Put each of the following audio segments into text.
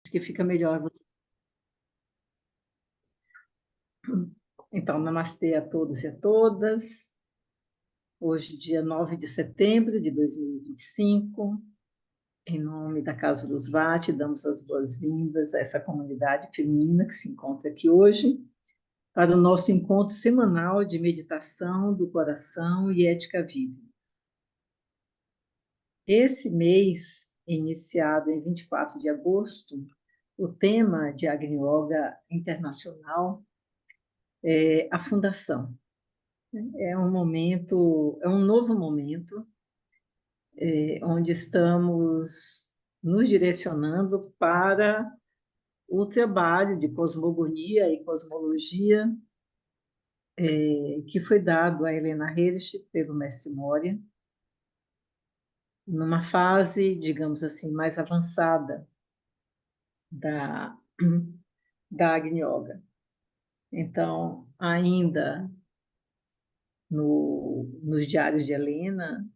Acho que fica melhor você. Então, namastê a todos e a todas. Hoje, dia 9 de setembro de 2025, em nome da Casa Luz Vati, damos as boas-vindas a essa comunidade feminina que se encontra aqui hoje, para o nosso encontro semanal de meditação do coração e ética viva. Esse mês, iniciado em 24 de agosto, o tema de Agni Yoga Internacional é a fundação. É um momento, é um novo momento, onde estamos nos direcionando para o trabalho de cosmogonia e cosmologia que foi dado a Helena Hirsch pelo Mestre Moria, numa fase, digamos assim, mais avançada da, da Agni Yoga. Então, ainda nos diários de Helena,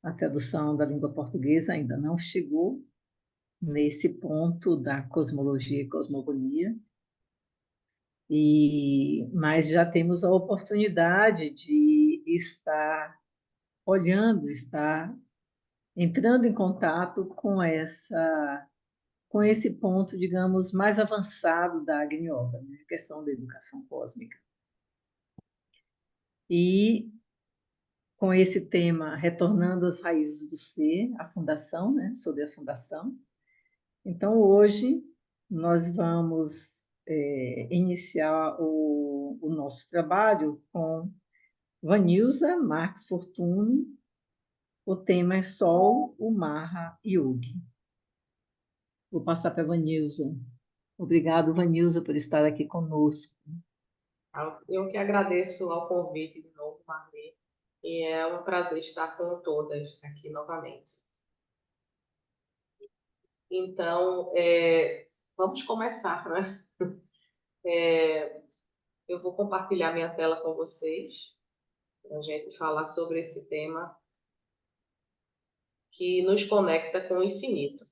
a tradução da língua portuguesa ainda não chegou nesse ponto da cosmologia e cosmogonia, mas já temos a oportunidade de estar olhando, estar entrando em contato com esse ponto, digamos, mais avançado da Agni Yoga, né? A questão da educação cósmica. E com esse tema, retornando às raízes do ser, a fundação, né? Sobre a fundação. Então, hoje, nós vamos iniciar o nosso trabalho com Vanilza Marques Fortuny. O tema é Sol, o Maha Yogi. Vou passar para a Vanilza. Obrigado, Vanilza, por estar aqui conosco. Eu que agradeço ao convite de novo, Marli, e é um prazer estar com todas aqui novamente. Então, vamos começar, né? Eu vou compartilhar minha tela com vocês, para a gente falar sobre esse tema que nos conecta com o infinito.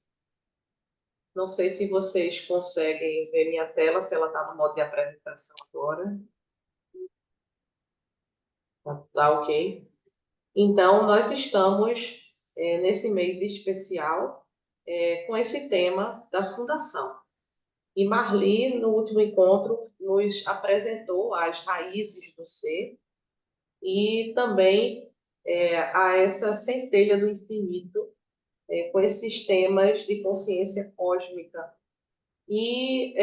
Não sei se vocês conseguem ver minha tela, se ela está no modo de apresentação agora. Tá ok? Então, nós estamos nesse mês especial com esse tema da fundação. E Marli, no último encontro, nos apresentou as raízes do ser e também a essa centelha do infinito, com esses temas de consciência cósmica. E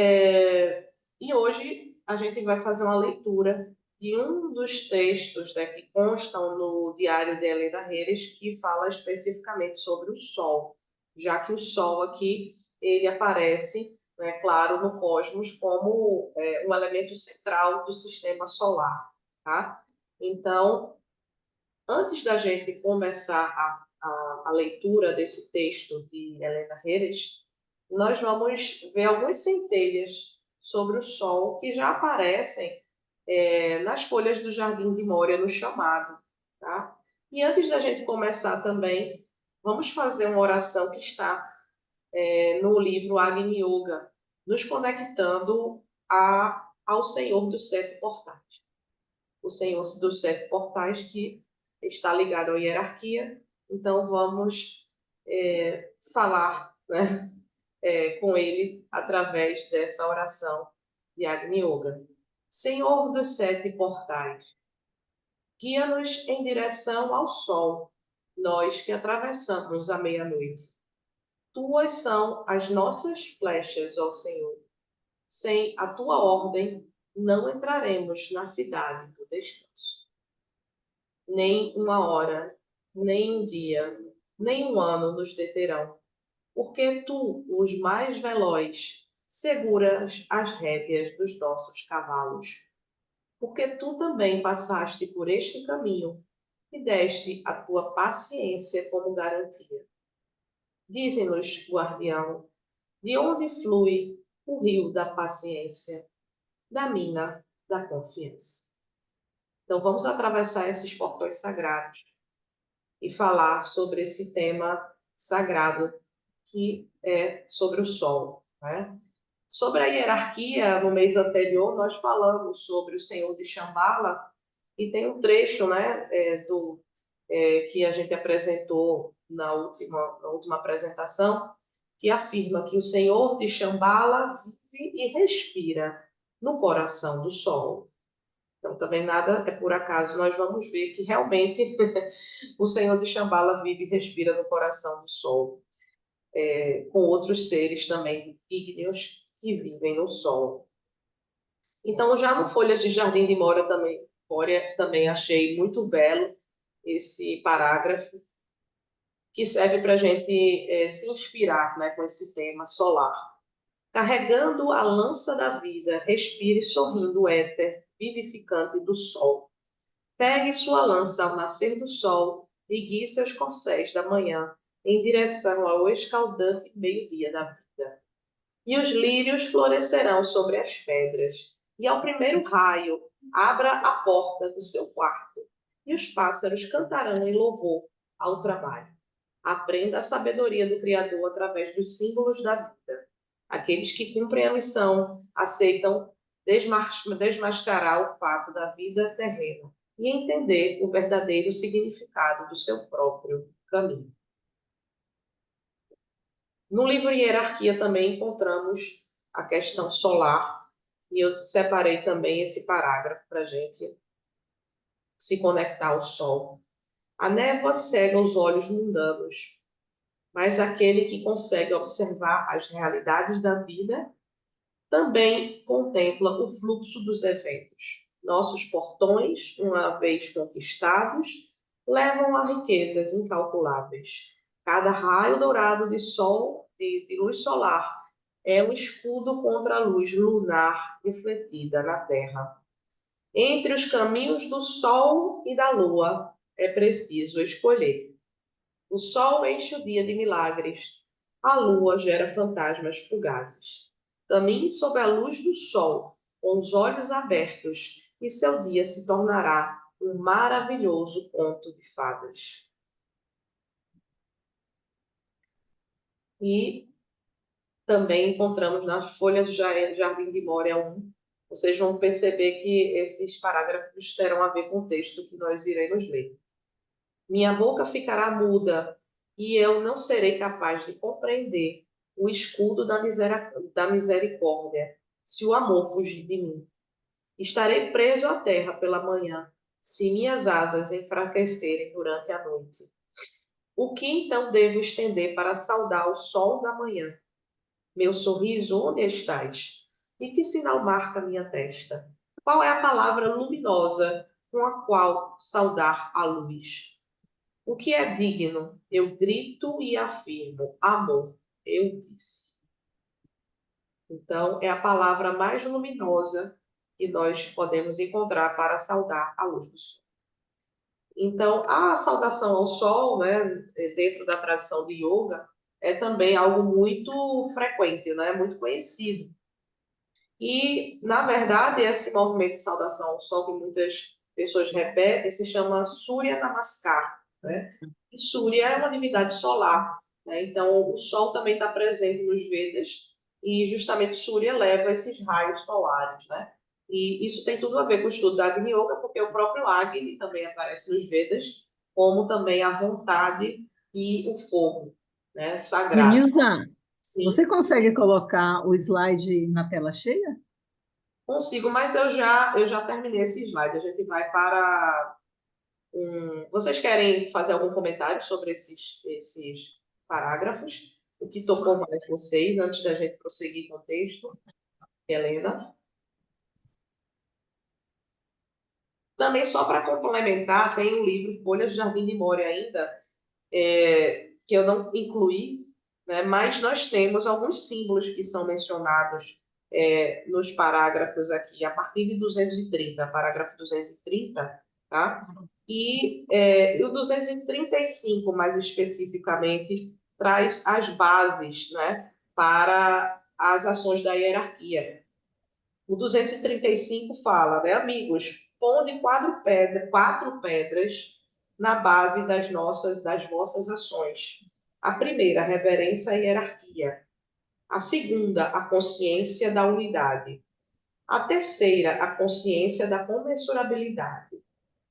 hoje a gente vai fazer uma leitura de um dos textos, né, que constam no Diário de Helena Hirsch, que fala especificamente sobre o Sol, já que o Sol aqui ele aparece, né, claro, no cosmos como um elemento central do sistema solar. Tá? Então, antes da gente começar a leitura desse texto de Helena Hirsch, nós vamos ver algumas centelhas sobre o Sol que já aparecem nas folhas do Jardim de Moria, no chamado. Tá? E antes da gente começar também, vamos fazer uma oração que está no livro Agni Yoga, nos conectando ao Senhor dos Sete Portais. O Senhor dos Sete Portais que está ligado à hierarquia. Então, vamos falar, né, com ele através dessa oração de Agni Yoga. Senhor dos Sete Portais, guia-nos em direção ao sol, nós que atravessamos a meia-noite. Tuas são as nossas flechas, ó Senhor. Sem a tua ordem, não entraremos na cidade do descanso. Nem uma hora, nem um dia, nem um ano nos deterão, porque tu, os mais veloz, seguras as rédeas dos nossos cavalos. Porque tu também passaste por este caminho e deste a tua paciência como garantia. Dize-nos, guardião, de onde flui o rio da paciência, da mina da confiança. Então, vamos atravessar esses portões sagrados e falar sobre esse tema sagrado que é sobre o Sol. né? Sobre a hierarquia, no mês anterior, nós falamos sobre o Senhor de Shambhala, e tem um trecho, né, que a gente apresentou na última apresentação, que afirma que o Senhor de Shambhala vive e respira no coração do Sol. Então, também nada é por acaso, nós vamos ver que realmente o Senhor de Shambhala vive e respira no coração do Sol, com outros seres também ígneos que vivem no Sol. Então, já no Folhas de Jardim de Moria também achei muito belo esse parágrafo, que serve para a gente se inspirar, né, com esse tema solar. Carregando a lança da vida, respire sorrindo o éter vivificante do sol. Pegue sua lança ao nascer do sol e guie seus corcéis da manhã em direção ao escaldante meio-dia da vida. E os lírios florescerão sobre as pedras, e ao primeiro raio abra a porta do seu quarto, e os pássaros cantarão em louvor ao trabalho. Aprenda a sabedoria do Criador através dos símbolos da vida. Aqueles que cumprem a missão aceitam desmascarar o fato da vida terrena e entender o verdadeiro significado do seu próprio caminho. No livro Hierarquia também encontramos a questão solar, e eu separei também esse parágrafo para a gente se conectar ao Sol. A névoa cega os olhos mundanos, mas aquele que consegue observar as realidades da vida também contempla o fluxo dos eventos. Nossos portões, uma vez conquistados, levam a riquezas incalculáveis. Cada raio dourado de sol, de luz solar, é um escudo contra a luz lunar refletida na Terra. Entre os caminhos do Sol e da Lua, é preciso escolher. O Sol enche o dia de milagres, a Lua gera fantasmas fugazes. Caminhe sob a luz do Sol, com os olhos abertos, e seu dia se tornará um maravilhoso conto de fadas. E também encontramos nas folhas do Jardim de Moria 1. Vocês vão perceber que esses parágrafos terão a ver com o texto que nós iremos ler. Minha boca ficará muda e eu não serei capaz de compreender o escudo da misericórdia se o amor fugir de mim. Estarei preso à terra pela manhã se minhas asas enfraquecerem durante a noite. O que então devo estender para saudar o sol da manhã? Meu sorriso, onde estás? E que sinal marca minha testa? Qual é a palavra luminosa com a qual saudar a luz? O que é digno? Eu grito e afirmo. Amor, eu disse. Então, é a palavra mais luminosa que nós podemos encontrar para saudar a luz do sol. Então, a saudação ao sol, né, dentro da tradição de yoga, é também algo muito frequente, né, muito conhecido. E, na verdade, esse movimento de saudação ao sol que muitas pessoas repetem se chama Surya Namaskar, né? E Surya é uma divindade solar, né? Então, o sol também está presente nos Vedas e justamente Surya leva esses raios solares, né? E isso tem tudo a ver com o estudo da Agni Yoga, porque o próprio Agni também aparece nos Vedas, como também a vontade e o fogo, né? Sagrado. Nilza, Sim. você consegue colocar o slide na tela cheia? Consigo, mas eu já terminei esse slide. A gente vai para Vocês querem fazer algum comentário sobre esses parágrafos? O que tocou mais vocês antes da gente prosseguir com o texto? Helena? Também, só para complementar, tem um livro, Folhas de Jardim de Moria ainda, que eu não incluí, né? Mas nós temos alguns símbolos que são mencionados nos parágrafos aqui, a partir de 230, parágrafo 230, tá? E o 235, mais especificamente, traz as bases, né, para as ações da hierarquia. O 235 fala, né, amigos, ponde quatro pedras na base das vossas ações. A primeira, reverência à hierarquia. A segunda, a consciência da unidade. A terceira, a consciência da comensurabilidade.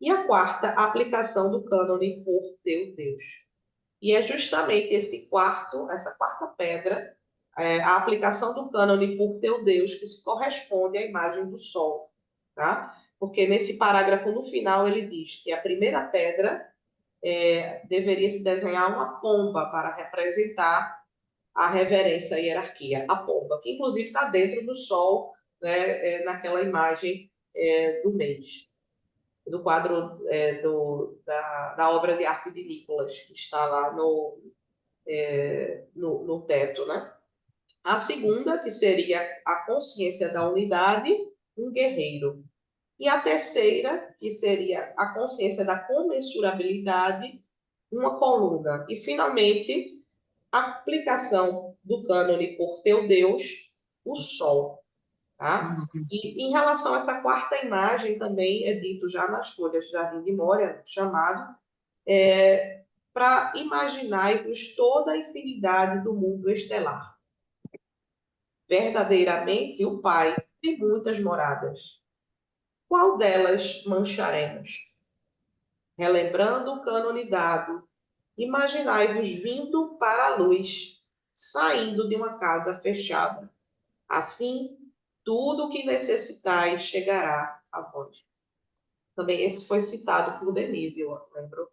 E a quarta, a aplicação do cânone por teu Deus. E é justamente essa quarta pedra, a aplicação do cânone por teu Deus, que se corresponde à imagem do sol, tá? Porque nesse parágrafo no final ele diz que a primeira pedra deveria se desenhar uma pomba para representar a reverência à hierarquia, a pomba, que inclusive está dentro do sol, né, naquela imagem do mês, do quadro da obra de arte de Nicolas, que está lá no teto, né? A segunda, que seria a consciência da unidade, um guerreiro. E a terceira, que seria a consciência da comensurabilidade, uma coluna. E, finalmente, a aplicação do cânone por teu Deus, o sol. Tá? E em relação a essa quarta imagem, também é dito já nas folhas de Jardim de Moria, chamado, para imaginar-vos toda a infinidade do mundo estelar. Verdadeiramente, o Pai tem muitas moradas. Qual delas mancharemos? Relembrando o cânone dado, imaginai-vos vindo para a luz, saindo de uma casa fechada. Assim, tudo o que necessitais chegará a vós. Também esse foi citado por Denise, eu lembro.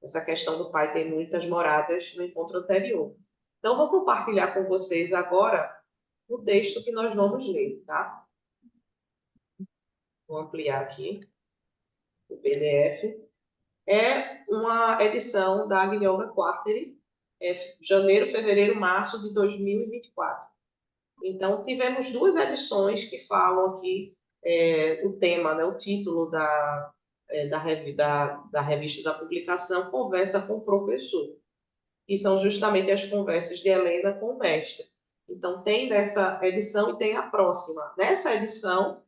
Essa questão do Pai ter muitas moradas no encontro anterior. Então, vou compartilhar com vocês agora o texto que nós vamos ler, tá? Vou ampliar aqui o PDF. É uma edição da Guilherme Quarteri, janeiro, fevereiro, março de 2024. Então, tivemos duas edições que falam aqui o tema, né, o título da revista da publicação, Conversa com o Professor, que são justamente as conversas de Helena com o mestre. Então, tem nessa edição e tem a próxima. Nessa edição,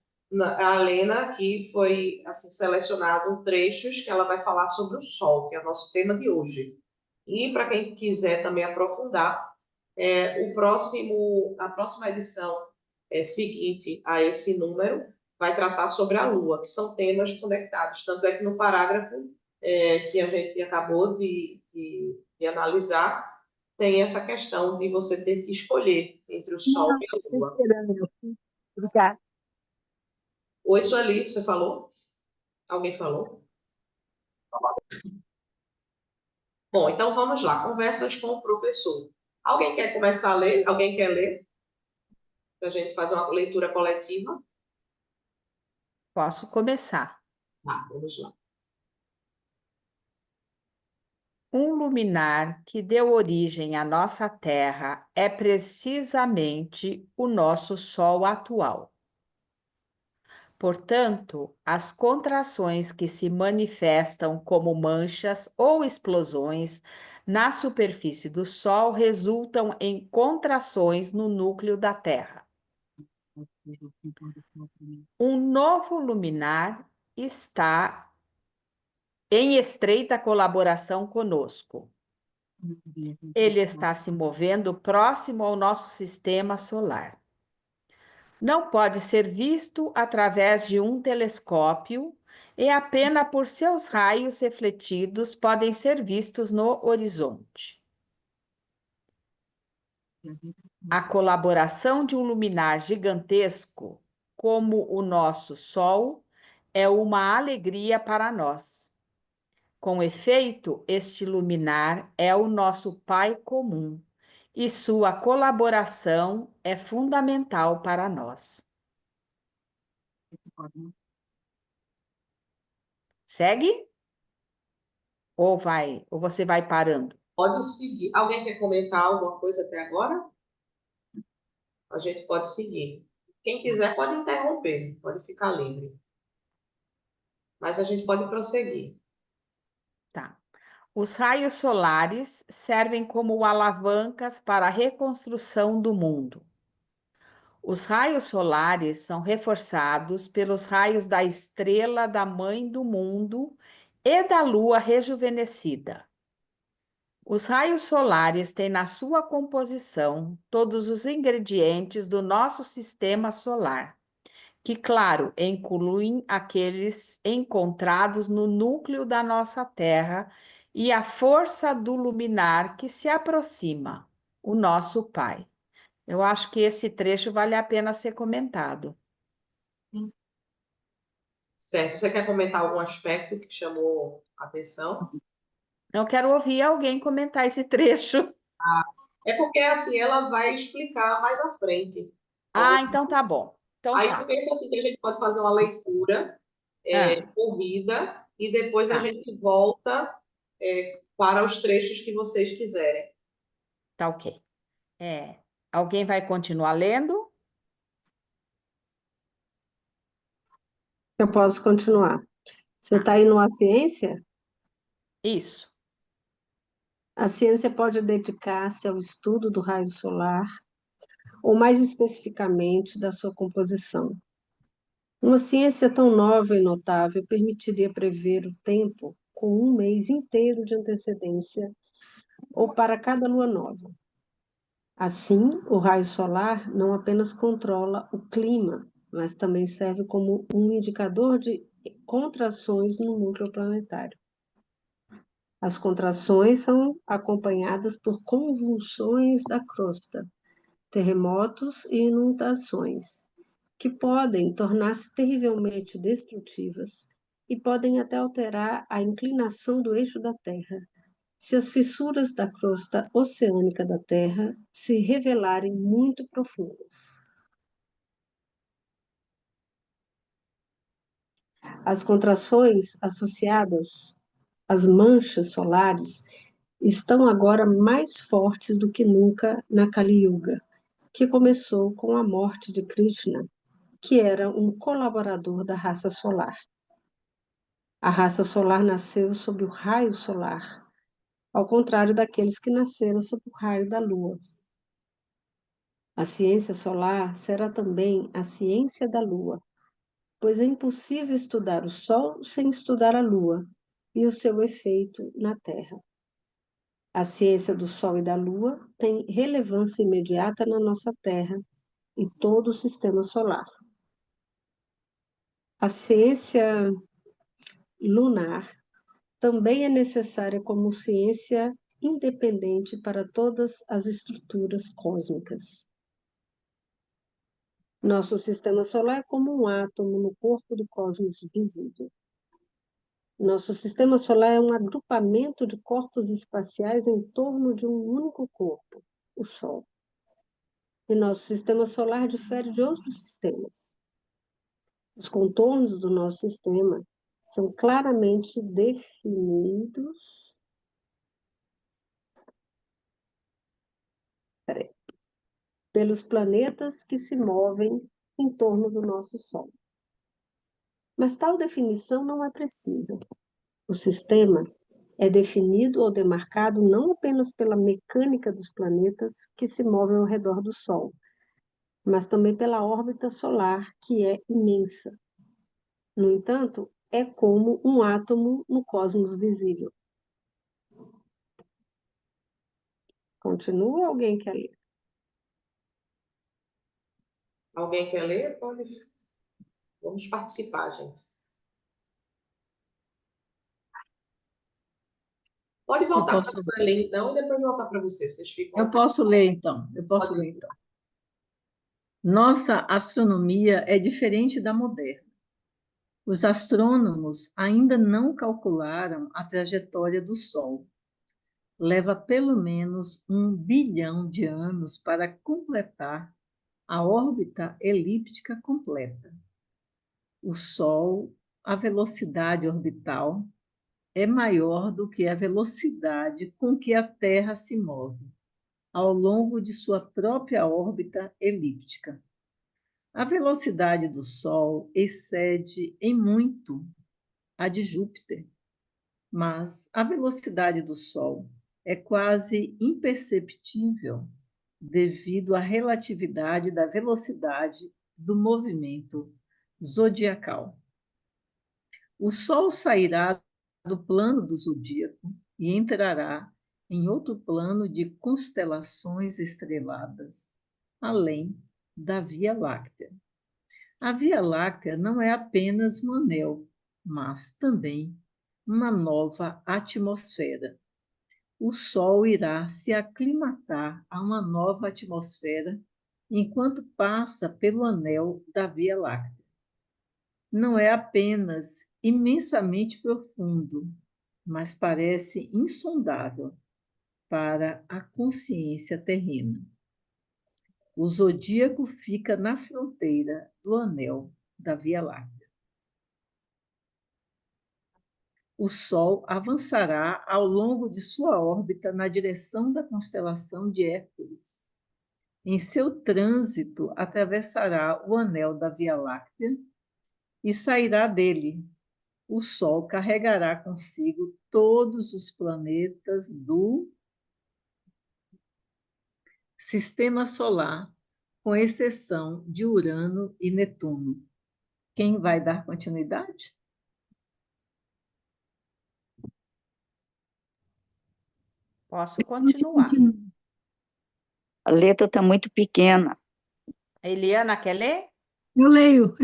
a Helena aqui foi assim, selecionado trechos que ela vai falar sobre o sol, que é o nosso tema de hoje. E para quem quiser também aprofundar, a próxima edição seguinte a esse número vai tratar sobre a Lua, que são temas conectados. Tanto é que no parágrafo que a gente acabou de analisar, tem essa questão de você ter que escolher entre o Sol e a Lua. Obrigada. Oi, Sueli, você falou? Alguém falou? Bom, então vamos lá. Conversas com o professor. Alguém quer começar a ler? Alguém quer ler? Para a gente fazer uma leitura coletiva? Posso começar. Vamos lá. Um luminar que deu origem à nossa Terra é precisamente o nosso Sol atual. Portanto, as contrações que se manifestam como manchas ou explosões na superfície do Sol resultam em contrações no núcleo da Terra. Um novo luminar está em estreita colaboração conosco. Ele está se movendo próximo ao nosso sistema solar. Não pode ser visto através de um telescópio e apenas por seus raios refletidos podem ser vistos no horizonte. A colaboração de um luminar gigantesco, como o nosso Sol, é uma alegria para nós. Com efeito, este luminar é o nosso Pai comum e sua colaboração é fundamental para nós. Segue? Ou você vai parando? Pode seguir. Alguém quer comentar alguma coisa até agora? A gente pode seguir. Quem quiser pode interromper, pode ficar livre. Mas a gente pode prosseguir. Tá. Os raios solares servem como alavancas para a reconstrução do mundo. Os raios solares são reforçados pelos raios da estrela da mãe do mundo e da lua rejuvenescida. Os raios solares têm na sua composição todos os ingredientes do nosso sistema solar, que, claro, incluem aqueles encontrados no núcleo da nossa Terra e a força do luminar que se aproxima, o nosso Pai. Eu acho que esse trecho vale a pena ser comentado. Certo. Você quer comentar algum aspecto que chamou a atenção? Eu quero ouvir alguém comentar esse trecho. É porque assim ela vai explicar mais à frente. Ah, então tá bom. Então Aí eu tá. penso assim que a gente pode fazer uma leitura Ah, corrida e depois a tá, gente volta para os trechos que vocês quiserem. tá ok. Alguém vai continuar lendo? Eu posso continuar. Você Tá, está aí numa ciência? isso. A ciência pode dedicar-se ao estudo do raio solar, ou mais especificamente da sua composição. Uma ciência tão nova e notável permitiria prever o tempo com um mês inteiro de antecedência, ou para cada lua nova. Assim, o raio solar não apenas controla o clima, mas também serve como um indicador de contrações no núcleo planetário. As contrações são acompanhadas por convulsões da crosta, terremotos e inundações, que podem tornar-se terrivelmente destrutivas e podem até alterar a inclinação do eixo da Terra, se as fissuras da crosta oceânica da Terra se revelarem muito profundas. As contrações associadas às manchas solares estão agora mais fortes do que nunca na Kali Yuga, que começou com a morte de Krishna, que era um colaborador da raça solar. A raça solar nasceu sob o raio solar, ao contrário daqueles que nasceram sob o raio da lua. A ciência solar será também a ciência da lua, pois é impossível estudar o Sol sem estudar a lua e o seu efeito na Terra. A ciência do Sol e da Lua tem relevância imediata na nossa Terra e todo o sistema solar. A ciência lunar também é necessária como ciência independente para todas as estruturas cósmicas. Nosso sistema solar é como um átomo no corpo do cosmos visível. Nosso sistema solar é um agrupamento de corpos espaciais em torno de um único corpo, o Sol. E nosso sistema solar difere de outros sistemas. Os contornos do nosso sistema são claramente definidos pelos planetas que se movem em torno do nosso Sol. Mas tal definição não é precisa. O sistema é definido ou demarcado não apenas pela mecânica dos planetas que se movem ao redor do Sol, mas também pela órbita solar, que é imensa. No entanto, é como um átomo no cosmos visível. Continua ou alguém quer ler? Alguém quer ler? Pode. Vamos participar, gente. Pode Eu voltar para a posso, sua ler, então, e depois voltar para você. Vocês ficam eu à posso ler, então. Eu posso ler, vontade. então. Nossa astronomia é diferente da moderna. Os astrônomos ainda não calcularam a trajetória do Sol. Leva pelo menos 1 bilhão de anos para completar a órbita elíptica completa. O Sol, a velocidade orbital, é maior do que a velocidade com que a Terra se move ao longo de sua própria órbita elíptica. A velocidade do Sol excede em muito a de Júpiter, mas a velocidade do Sol é quase imperceptível devido à relatividade da velocidade do movimento zodiacal. O Sol sairá do plano do zodíaco e entrará em outro plano de constelações estreladas, além da Via Láctea. A Via Láctea não é apenas um anel, mas também uma nova atmosfera. O Sol irá se aclimatar a uma nova atmosfera enquanto passa pelo anel da Via Láctea. Não é apenas imensamente profundo, mas parece insondável para a consciência terrena. O zodíaco fica na fronteira do anel da Via Láctea. O Sol avançará ao longo de sua órbita na direção da constelação de Hércules. Em seu trânsito, atravessará o anel da Via Láctea e sairá dele. O Sol carregará consigo todos os planetas do Sistema Solar, com exceção de Urano e Netuno. Quem vai dar continuidade? Posso continuar. A letra está muito pequena. A Eliana quer ler? Eu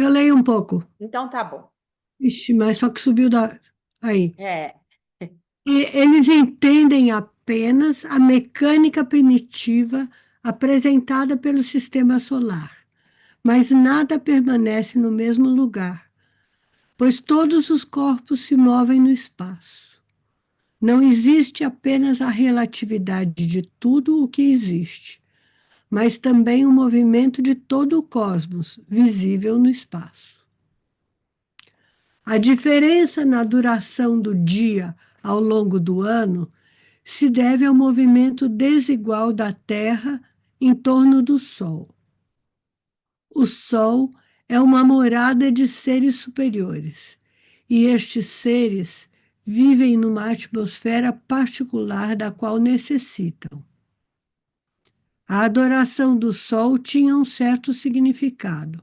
leio um pouco. Então tá bom. Ixi, mas só que subiu da. Aí. É, Eles entendem apenas a mecânica primitiva apresentada pelo sistema solar, mas nada permanece no mesmo lugar, pois todos os corpos se movem no espaço. Não existe apenas a relatividade de tudo o que existe, mas também o movimento de todo o cosmos, visível no espaço. A diferença na duração do dia ao longo do ano se deve ao movimento desigual da Terra em torno do Sol. O Sol é uma morada de seres superiores, e estes seres vivem numa atmosfera particular da qual necessitam. A adoração do Sol tinha um certo significado.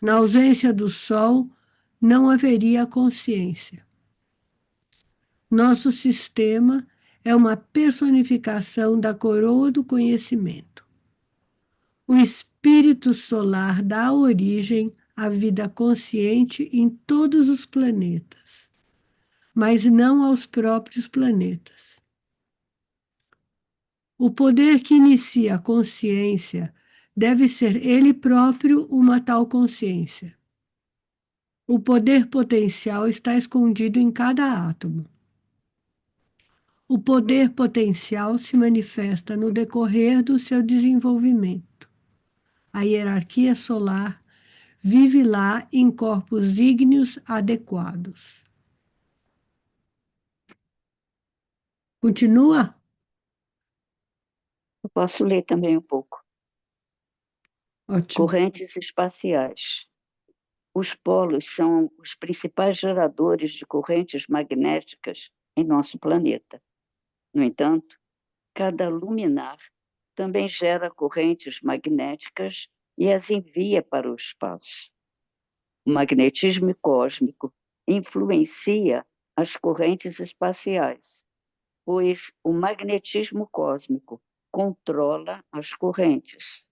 Na ausência do Sol, não haveria consciência. Nosso sistema é uma personificação da coroa do conhecimento. O espírito solar dá origem à vida consciente em todos os planetas, mas não aos próprios planetas. O poder que inicia a consciência deve ser ele próprio uma tal consciência. O poder potencial está escondido em cada átomo. O poder potencial se manifesta no decorrer do seu desenvolvimento. A hierarquia solar vive lá em corpos ígneos adequados. Continua? Eu posso ler também um pouco. Ótimo. Correntes espaciais. Os polos são os principais geradores de correntes magnéticas em nosso planeta. No entanto, cada luminar também gera correntes magnéticas e as envia para o espaço. O magnetismo cósmico influencia as correntes espaciais, pois o magnetismo cósmico controla as correntes.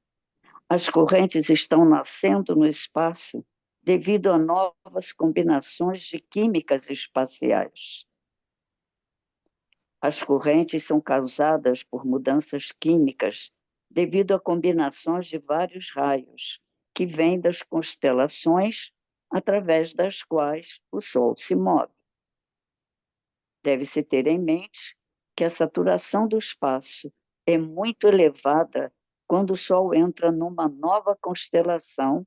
As correntes estão nascendo no espaço devido a novas combinações de químicas espaciais. As correntes são causadas por mudanças químicas devido a combinações de vários raios que vêm das constelações através das quais o Sol se move. Deve-se ter em mente que a saturação do espaço é muito elevada quando o Sol entra numa nova constelação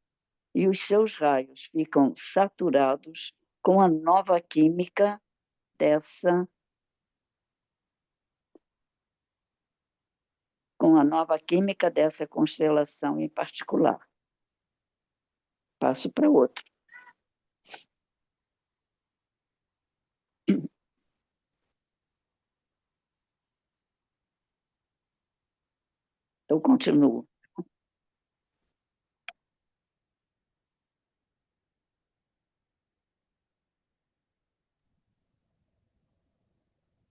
e os seus raios ficam saturados com a nova química dessa constelação em particular. Passo para outro. Eu continuo.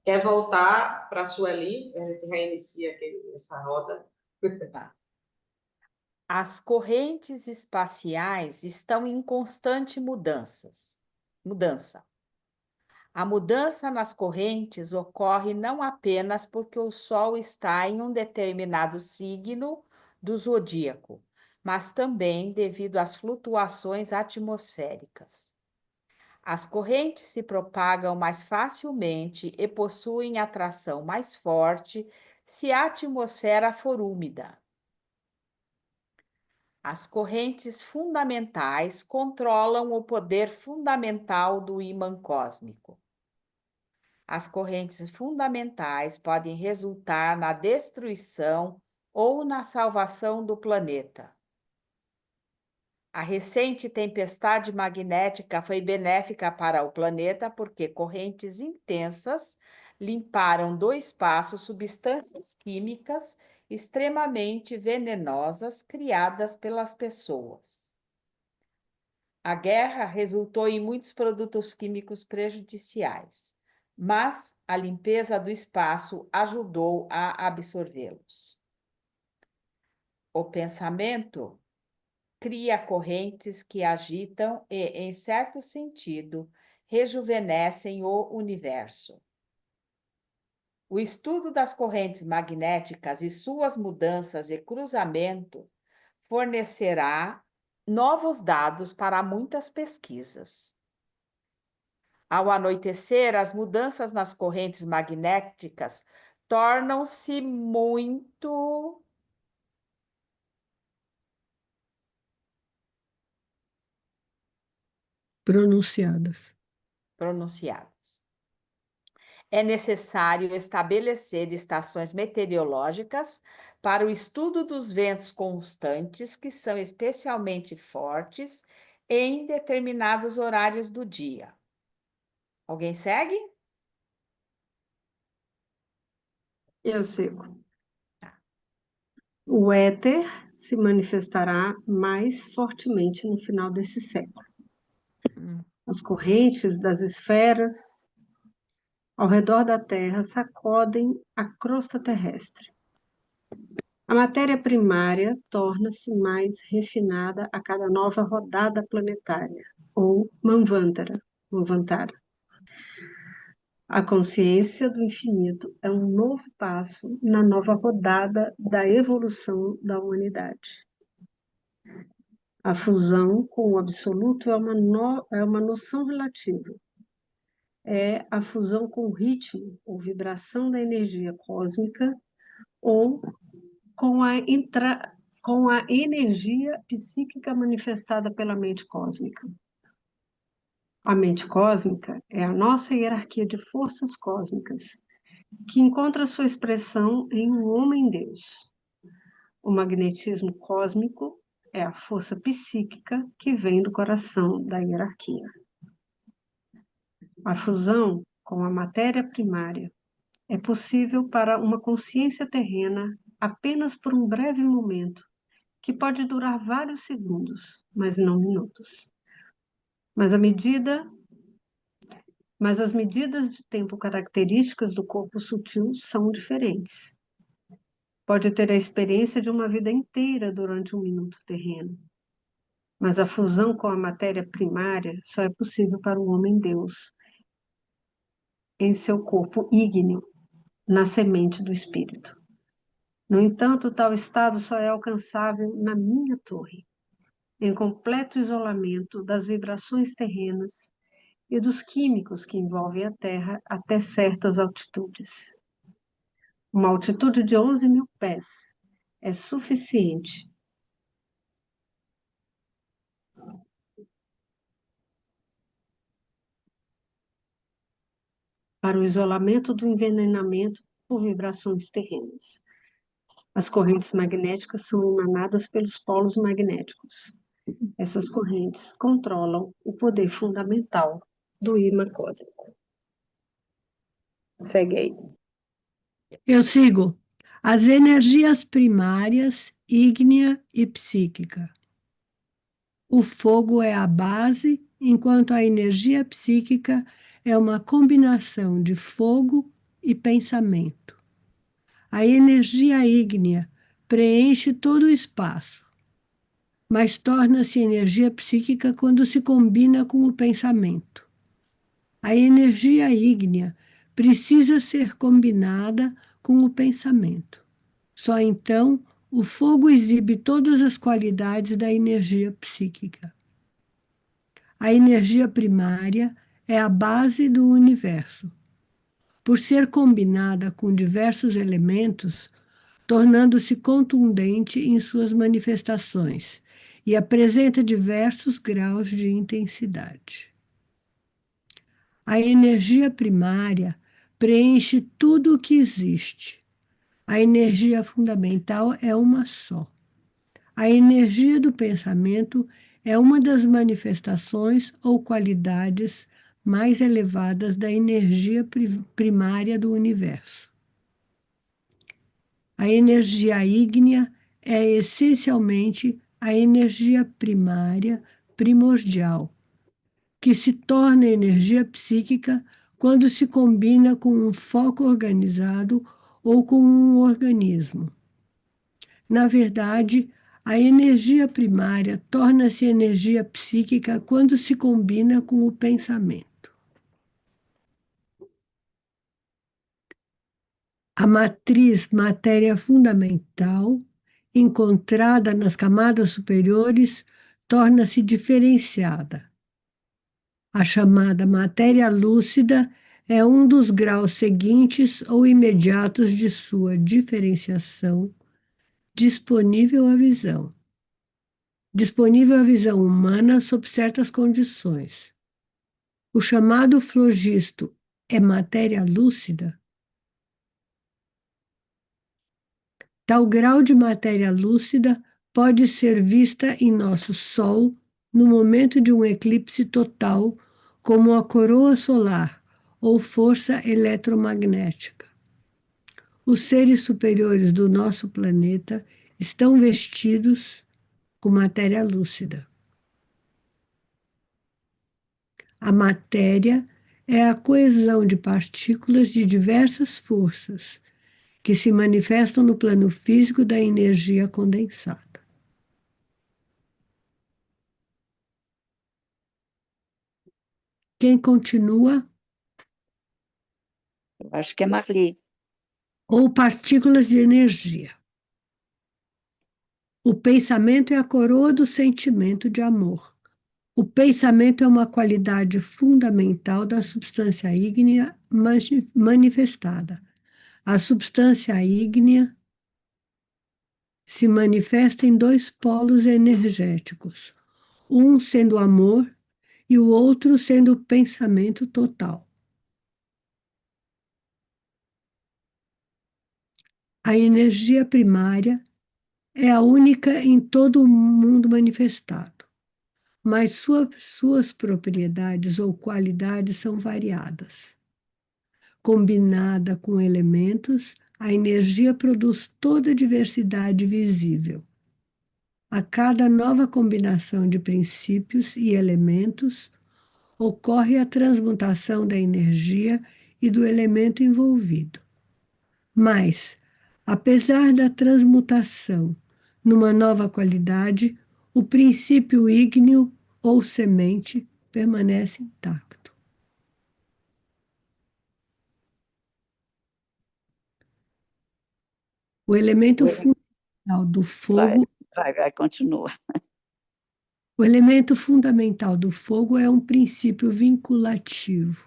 Quer voltar para a Sueli? A gente reinicia essa roda. Tá. As correntes espaciais estão em constante mudança. A mudança nas correntes ocorre não apenas porque o Sol está em um determinado signo do zodíaco, mas também devido às flutuações atmosféricas. As correntes se propagam mais facilmente e possuem atração mais forte se a atmosfera for úmida. As correntes fundamentais controlam o poder fundamental do ímã cósmico. As correntes fundamentais podem resultar na destruição ou na salvação do planeta. A recente tempestade magnética foi benéfica para o planeta porque correntes intensas limparam do espaço substâncias químicas extremamente venenosas criadas pelas pessoas. A guerra resultou em muitos produtos químicos prejudiciais, mas a limpeza do espaço ajudou a absorvê-los. O pensamento cria correntes que agitam e, em certo sentido, rejuvenescem o universo. O estudo das correntes magnéticas e suas mudanças e cruzamento fornecerá novos dados para muitas pesquisas. Ao anoitecer, as mudanças nas correntes magnéticas tornam-se muito Pronunciadas. pronunciadas. É necessário estabelecer estações meteorológicas para o estudo dos ventos constantes, que são especialmente fortes em determinados horários do dia. Alguém segue? Eu sigo. O éter se manifestará mais fortemente no final desse século. As correntes das esferas ao redor da Terra sacodem a crosta terrestre. A matéria primária torna-se mais refinada a cada nova rodada planetária, ou Manvantara. A consciência do infinito é um novo passo na nova rodada da evolução da humanidade. A fusão com o absoluto é uma noção relativa. É a fusão com o ritmo ou vibração da energia cósmica ou com a energia psíquica manifestada pela mente cósmica. A mente cósmica é a nossa hierarquia de forças cósmicas, que encontra sua expressão em um homem-deus. O magnetismo cósmico é a força psíquica que vem do coração da hierarquia. A fusão com a matéria primária é possível para uma consciência terrena apenas por um breve momento, que pode durar vários segundos, mas não minutos. Mas as medidas de tempo características do corpo sutil são diferentes. Pode ter a experiência de uma vida inteira durante um minuto terreno. Mas a fusão com a matéria primária só é possível para o homem-deus, em seu corpo ígneo, na semente do espírito. No entanto, tal estado só é alcançável na minha torre, em completo isolamento das vibrações terrenas e dos químicos que envolvem a Terra até certas altitudes. Uma altitude de 11.000 pés é suficiente para o isolamento do envenenamento por vibrações terrenas. As correntes magnéticas são emanadas pelos polos magnéticos. Essas correntes controlam o poder fundamental do ímã cósmico. Segue aí. Eu sigo. As energias primárias, ígnea e psíquica. O fogo é a base, enquanto a energia psíquica é uma combinação de fogo, e pensamento. A energia ígnea preenche todo o espaço, mas torna-se energia psíquica quando se combina com o pensamento. A energia ígnea precisa ser combinada com o pensamento. Só então o fogo exibe todas as qualidades da energia psíquica. A energia primária é a base do universo. Por ser combinada com diversos elementos, tornando-se contundente em suas manifestações e apresenta diversos graus de intensidade. A energia primária preenche tudo o que existe. A energia fundamental é uma só. A energia do pensamento é uma das manifestações ou qualidades mais elevadas da energia primária do universo. A energia ígnea é essencialmente a energia primária primordial, que se torna energia psíquica quando se combina com um foco organizado ou com um organismo. Na verdade, a energia primária torna-se energia psíquica quando se combina com o pensamento. A matriz matéria fundamental, encontrada nas camadas superiores, torna-se diferenciada. A chamada matéria lúcida é um dos graus seguintes ou imediatos de sua diferenciação, disponível à visão. Disponível à visão humana sob certas condições. O chamado flogisto é matéria lúcida? Tal grau de matéria lúcida pode ser vista em nosso Sol no momento de um eclipse total, como a coroa solar ou força eletromagnética. Os seres superiores do nosso planeta estão vestidos com matéria lúcida. A matéria é a coesão de partículas de diversas forças que se manifestam no plano físico da energia condensada. Quem continua? Eu acho que é Marli. Ou partículas de energia. O pensamento é a coroa do sentimento de amor. O pensamento é uma qualidade fundamental da substância ígnea manifestada. A substância ígnea se manifesta em dois polos energéticos, um sendo amor e o outro sendo o pensamento total. A energia primária é a única em todo o mundo manifestado, mas suas propriedades ou qualidades são variadas. Combinada com elementos, a energia produz toda a diversidade visível. A cada nova combinação de princípios e elementos, ocorre a transmutação da energia e do elemento envolvido. Mas, apesar da transmutação numa nova qualidade, o princípio ígneo ou semente permanece intacto. O elemento fundamental do fogo. Continua. O elemento fundamental do fogo é um princípio vinculativo,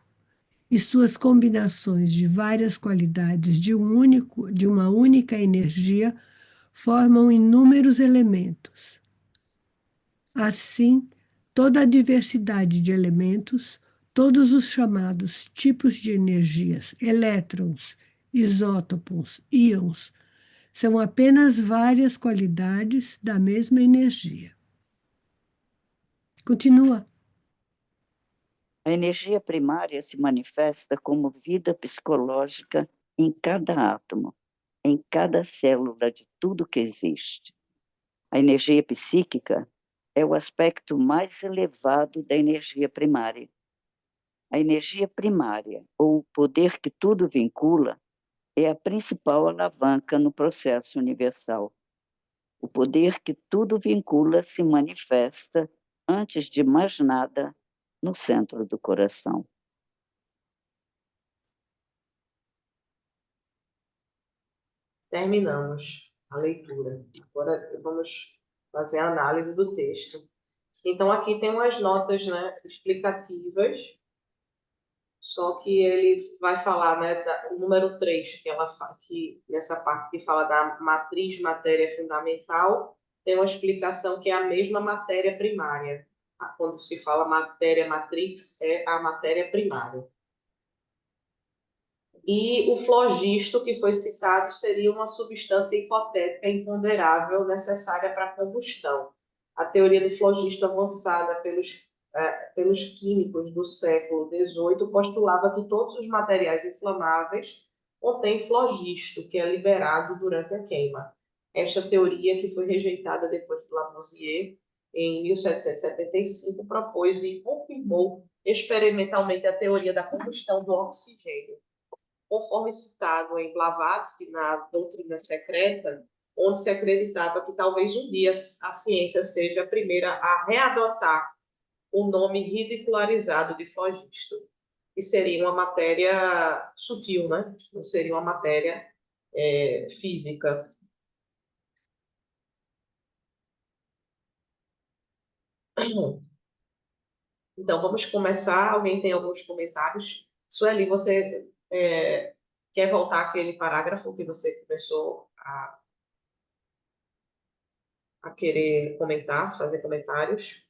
e suas combinações de várias qualidades de uma única energia formam inúmeros elementos. Assim, toda a diversidade de elementos, todos os chamados tipos de energias, elétrons, isótopos, íons, são apenas várias qualidades da mesma energia. Continua. A energia primária se manifesta como vida psicológica em cada átomo, em cada célula de tudo que existe. A energia psíquica é o aspecto mais elevado da energia primária. A energia primária, ou o poder que tudo vincula, é a principal alavanca no processo universal. O poder que tudo vincula se manifesta, antes de mais nada, no centro do coração. Terminamos a leitura. Agora vamos fazer a análise do texto. Então, aqui tem umas notas, né, explicativas, só que ele vai falar, né, o número 3, que nessa parte que fala da matriz matéria fundamental, tem uma explicação que é a mesma matéria primária. Quando se fala matéria matrix, é a matéria primária. E o flogisto, que foi citado, seria uma substância hipotética imponderável necessária para a combustão. A teoria do flogisto avançada pelos químicos do século XVIII postulava que todos os materiais inflamáveis contêm flogisto, que é liberado durante a queima. Esta teoria, que foi rejeitada depois por Lavoisier, em 1775, propôs e confirmou experimentalmente a teoria da combustão do oxigênio. Conforme citado em Blavatsky, na Doutrina Secreta, onde se acreditava que talvez um dia a ciência seja a primeira a readotar o nome ridicularizado de flogisto, que seria uma matéria sutil, né? Não seria uma matéria física. Então, vamos começar. Alguém tem alguns comentários? Sueli, você quer voltar àquele parágrafo que você começou a querer comentar, fazer comentários?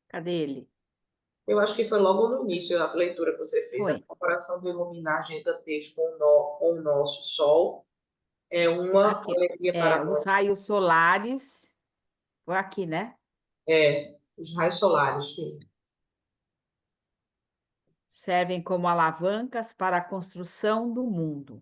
Cadê ele? Eu acho que foi logo no início a leitura que você fez, a Foi. comparação do iluminar gigantesco com o nosso Sol é uma Aqui, alegria para os nós. raios solares, foi aqui, né? Os raios solares, sim. Servem como alavancas para a construção do mundo.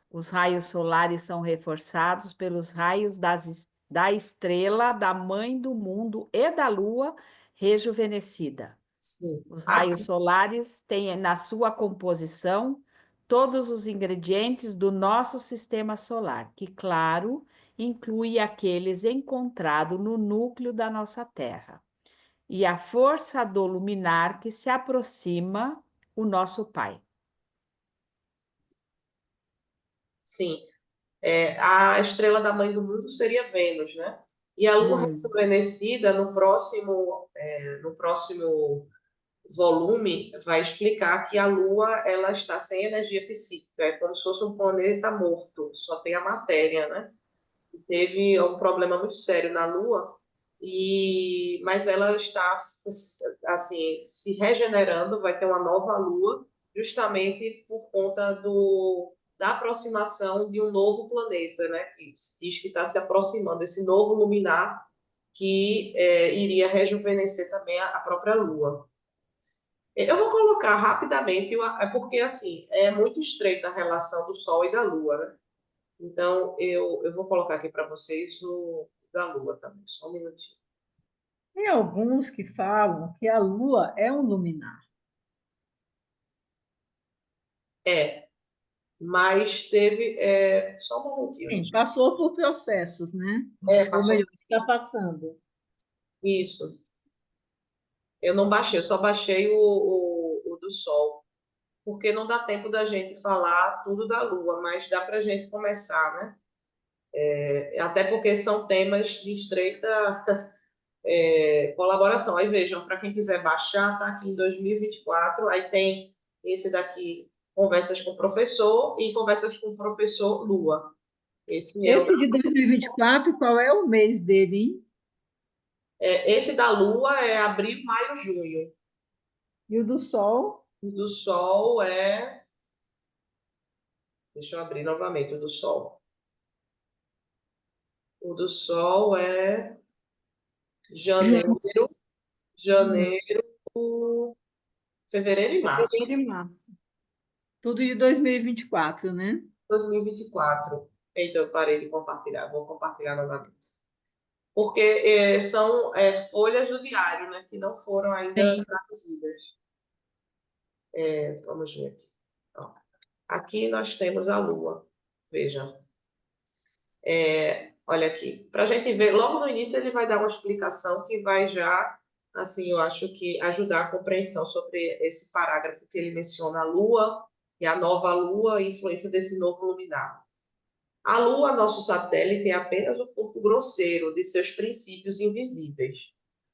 Os raios solares são reforçados pelos raios da estrela, da mãe do mundo e da lua rejuvenescida. Sim. Os raios solares têm na sua composição todos os ingredientes do nosso sistema solar, que, claro, inclui aqueles encontrados no núcleo da nossa Terra, e a força do luminar que se aproxima o nosso Pai. Sim. A estrela da mãe do mundo seria Vênus, né? E a lua rejuvenescida, no próximo volume, vai explicar que a lua ela está sem energia psíquica, é como se fosse um planeta morto, só tem a matéria, né? Teve um problema muito sério na lua, mas ela está assim se regenerando, vai ter uma nova lua, justamente por conta da aproximação de um novo planeta, né? Que diz que está se aproximando, esse novo luminar que iria rejuvenescer também a própria lua. Eu vou colocar rapidamente, porque assim é muito estreita a relação do Sol e da Lua, né? Então, eu vou colocar aqui para vocês o da Lua também, só um minutinho. Tem alguns que falam que a Lua é um luminar. Mas teve. Só um momentinho, Sim, gente. passou por processos, né? Ou Passou melhor, está passando. isso. Eu não baixei, eu só baixei o do Sol. Porque não dá tempo da gente falar tudo da Lua, mas dá para a gente começar, né? Até porque são temas de estreita colaboração. Aí vejam, para quem quiser baixar, está aqui em 2024. Aí tem esse daqui, Conversas com o Professor, e Conversas com o Professor Lua. Esse de 2024, qual é o mês dele, hein? esse da Lua é abril, maio, junho. E o do Sol? O do Sol é. Deixa eu abrir novamente o do Sol. O do Sol é janeiro, fevereiro e março. Fevereiro e março. Tudo de 2024, né? 2024. Então, eu parei de compartilhar. Vou compartilhar novamente. porque são folhas do diário, né, que não foram ainda Sim. traduzidas. Vamos ver aqui. Ó, aqui nós temos a Lua. Veja. Olha aqui. Para a gente ver, logo no início ele vai dar uma explicação que vai já, assim, eu acho que ajudar a compreensão sobre esse parágrafo que ele menciona a Lua e a nova Lua e a influência desse novo luminar. A Lua, nosso satélite, é apenas o corpo grosseiro de seus princípios invisíveis.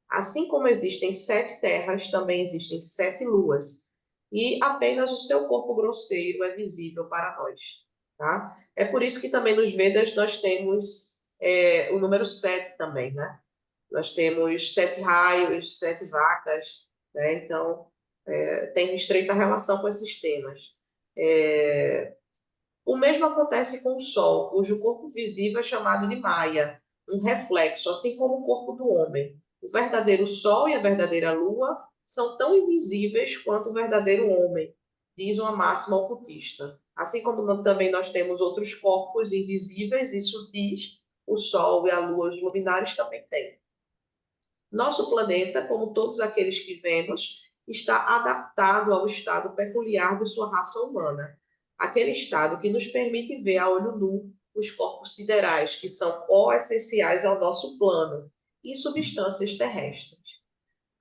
Assim como existem 7 terras, também existem 7 luas. E apenas o seu corpo grosseiro é visível para nós. Tá? É por isso que também nos Vedas nós temos o número 7 também, né? Nós temos 7 raios, 7 vacas, né? Então, tem estreita relação com esses temas. O mesmo acontece com o Sol, cujo corpo visível é chamado de Maya, um reflexo, assim como o corpo do homem. O verdadeiro Sol e a verdadeira Lua são tão invisíveis quanto o verdadeiro homem, diz uma máxima ocultista. Assim como também nós temos outros corpos invisíveis e sutis, o Sol e a Lua, os luminares, também têm. Nosso planeta, como todos aqueles que vemos, está adaptado ao estado peculiar de sua raça humana, aquele estado que nos permite ver a olho nu os corpos siderais, que são coessenciais ao nosso plano, e substâncias terrestres,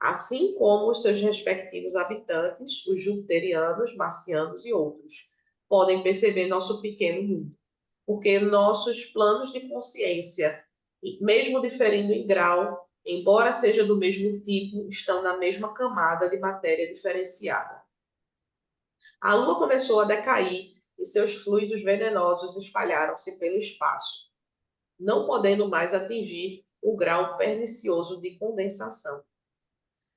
assim como os seus respectivos habitantes, os jupiterianos, marcianos e outros, podem perceber nosso pequeno mundo, porque nossos planos de consciência, mesmo diferindo em grau, embora seja do mesmo tipo, estão na mesma camada de matéria diferenciada. A Lua começou a decair e seus fluidos venenosos espalharam-se pelo espaço, não podendo mais atingir o grau pernicioso de condensação.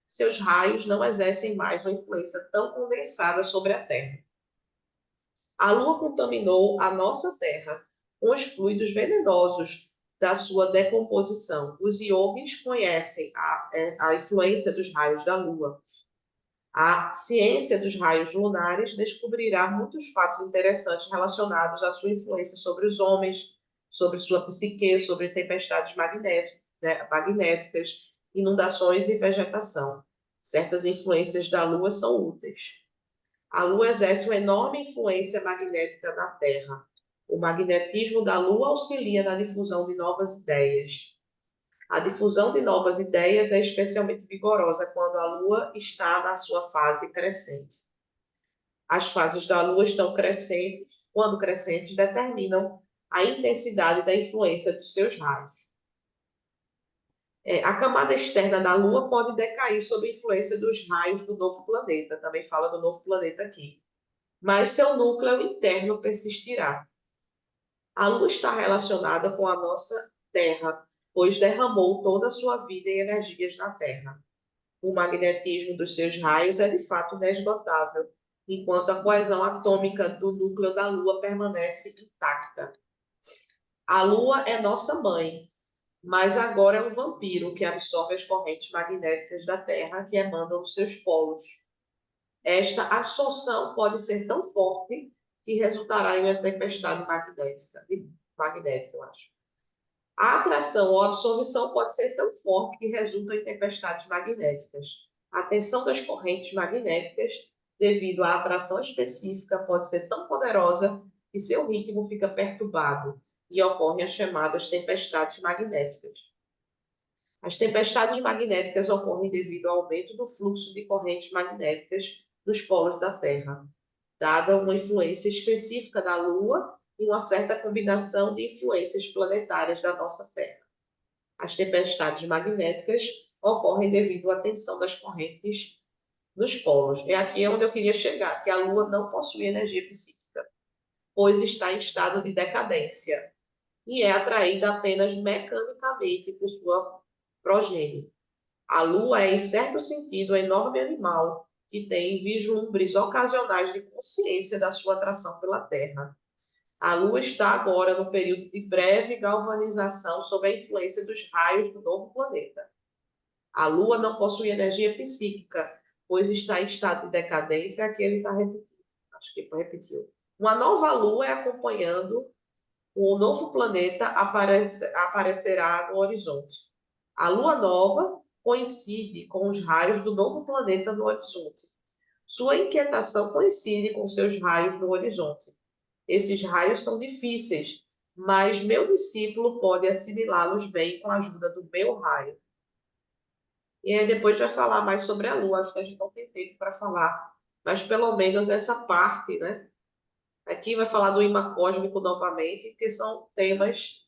Seus raios não exercem mais uma influência tão condensada sobre a Terra. A Lua contaminou a nossa Terra com os fluidos venenosos da sua decomposição. Os yogis conhecem a influência dos raios da Lua. A ciência dos raios lunares descobrirá muitos fatos interessantes relacionados à sua influência sobre os homens, sobre sua psique, sobre tempestades magnéticas, inundações e vegetação. Certas influências da Lua são úteis. A Lua exerce uma enorme influência magnética na Terra. O magnetismo da Lua auxilia na difusão de novas ideias. A difusão de novas ideias é especialmente vigorosa quando a Lua está na sua fase crescente. As fases da Lua estão crescentes, quando crescentes, determinam a intensidade da influência dos seus raios. A camada externa da Lua pode decair sob a influência dos raios do novo planeta. Também fala do novo planeta aqui. Mas seu núcleo interno persistirá. A Lua está relacionada com a nossa Terra, pois derramou toda a sua vida e energias na Terra. O magnetismo dos seus raios é de fato inesgotável, enquanto a coesão atômica do núcleo da Lua permanece intacta. A Lua é nossa mãe, mas agora é um vampiro que absorve as correntes magnéticas da Terra que emanam dos seus polos. Esta absorção pode ser tão forte que resultará em uma tempestade magnética, eu acho. A atração ou absorção pode ser tão forte que resulta em tempestades magnéticas. A tensão das correntes magnéticas, devido à atração específica, pode ser tão poderosa que seu ritmo fica perturbado e ocorrem as chamadas tempestades magnéticas. As tempestades magnéticas ocorrem devido ao aumento do fluxo de correntes magnéticas nos polos da Terra, dada uma influência específica da Lua e uma certa combinação de influências planetárias da nossa Terra. As tempestades magnéticas ocorrem devido à tensão das correntes nos polos. É aqui onde eu queria chegar, que a Lua não possui energia psíquica, pois está em estado de decadência e é atraída apenas mecanicamente por sua progenie. A Lua é, em certo sentido, um enorme animal que tem vislumbres ocasionais de consciência da sua atração pela Terra. A Lua está agora no período de breve galvanização sob a influência dos raios do novo planeta. A Lua não possui energia psíquica, pois está em estado de decadência. Aqui ele está repetindo. Acho que ele repetiu. Uma nova Lua acompanhando o novo planeta aparecerá no horizonte. A lua nova coincide com os raios do novo planeta no horizonte. Sua inquietação coincide com seus raios no horizonte. Esses raios são difíceis, mas meu discípulo pode assimilá-los bem com a ajuda do meu raio. E aí depois vai falar mais sobre a lua. Acho que a gente não tem tempo para falar, mas pelo menos essa parte, né? Aqui vai falar do imã cósmico novamente, porque são temas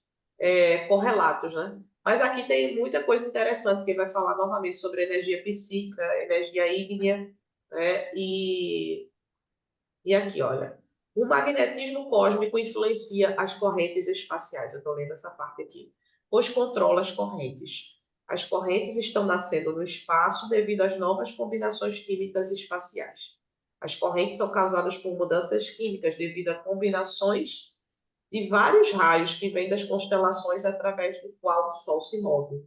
correlatos, né? Mas aqui tem muita coisa interessante, que vai falar novamente sobre energia psíquica, energia ígnea, né? E aqui, olha, o magnetismo cósmico influencia as correntes espaciais. Eu estou lendo essa parte aqui, pois controla as correntes. As correntes estão nascendo no espaço devido às novas combinações químicas espaciais. As correntes são causadas por mudanças químicas devido a combinações de vários raios que vêm das constelações através do qual o Sol se move.